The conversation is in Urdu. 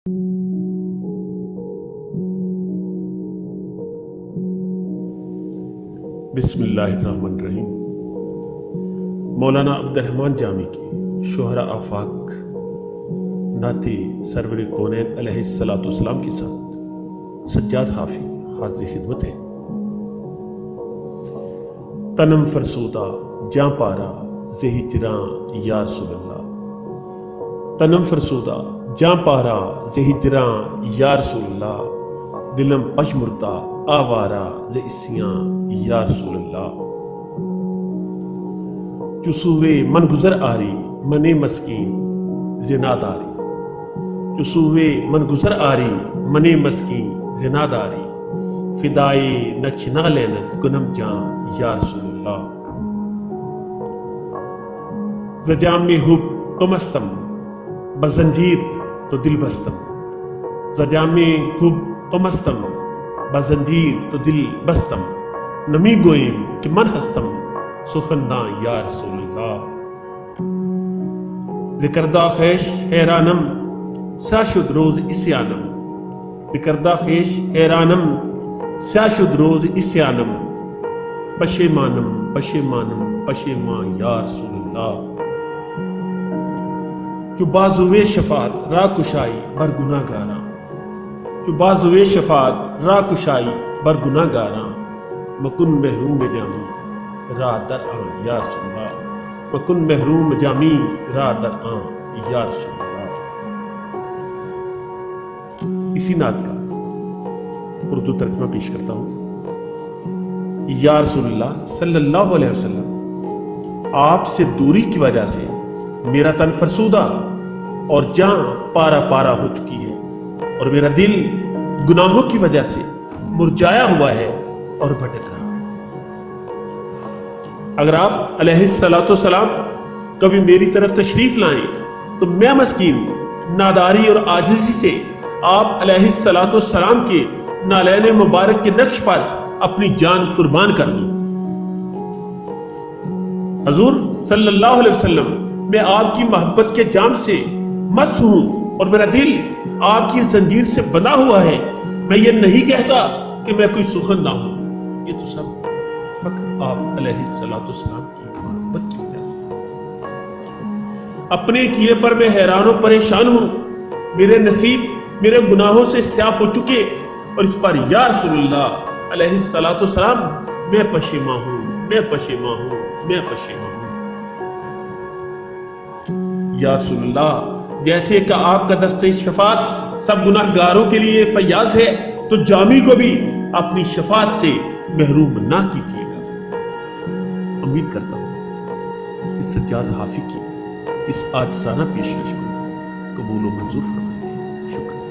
بسم اللہ الرحمن الرحیم۔ مولانا عبدالرحمن جامی کی شہرا آفاق نعت سرور کونین علیہ السلام کے ساتھ سجاد حافی حاضر خدمت ہے۔ تنم فرسودہ جاں پارا ز ہجراں یا رسول اللہ، تنم فرسودہ جاں پارا ز ہجراں یا رسول اللہ، دلم پشمردہ آوارا ز اسیاں یا رسول اللہ، چسوے من گزر آری من مسکین زناداری، چسوے من گزر آری من مسکین زناداری، فدائے نقش نہ لینت گنم جان یا رسول اللہ، زجام حب تو مستم بزنجیر تو دل بستم، زجام حب تو مستم بزنجیر تو دل بستم، نمی گوئیم کہ من ہستم سخنداں یا رسول اللہ، ذکردہ خیش حیرانم سیاہ شد روز اسیانم، ذکردہ خیش حیرانم سیاہ شد روز اسیانم، پشیمانم پشیمانم پشیمان یا رسول اللہ، جو بازوے شفاعت راہ کشائی بر گناہ گاراں، جو بازوے شفاعت راہ کشائی بر گناہ گاراں، مکن محروم جامی راہ در آن یا رسول اللہ، مکن محروم جامی راہ در آن یا رسول اللہ۔ اسی نعت کا اردو ترجمہ پیش کرتا ہوں۔ یا رسول اللہ صلی اللہ علیہ وسلم، آپ سے دوری کی وجہ سے میرا تن فرسودہ اور جاں پارا پارا ہو چکی ہے، اور میرا دل گناہوں کی وجہ سے مرجایا ہوا ہے اور بھٹک رہا ہے۔ اگر آپ علیہ السلام کبھی میری طرف تشریف لائیں تو میں مسکین ناداری اور عاجزی سے آپ علیہ السلام کے نالین مبارک کے نقش پر اپنی جان قربان کر دوں۔ حضور صلی اللہ علیہ وسلم، میں آپ کی محبت کے جام سے مست ہوں اور میرا دل آپ کی زنجیر سے بندھا ہوا ہے۔ میں یہ نہیں کہتا کہ میں کوئی سخن نہ ہوں، یہ تو سب فقط آپ علیہ السلام کی محبت کی وجہ سے۔ اپنے کیے پر میں حیران و پریشان ہوں، میرے نصیب میرے گناہوں سے سیاہ ہو چکے، اور اس پر یا رسول اللہ علیہ السلام میں پشیماں ہوں، میں پشیماں ہوں، میں پشیماں ہوں۔ یا رسول اللہ، جیسے کہ آپ کا دستِ شفاعت سب گناہ گاروں کے لیے فیاض ہے، تو جامی کو بھی اپنی شفاعت سے محروم نہ کیجیے گا۔ امید کرتا ہوں کہ سجاد حافی کی اس عاجزانہ پیشکش کو قبول و منظور فرمائیں گے۔ شکریہ۔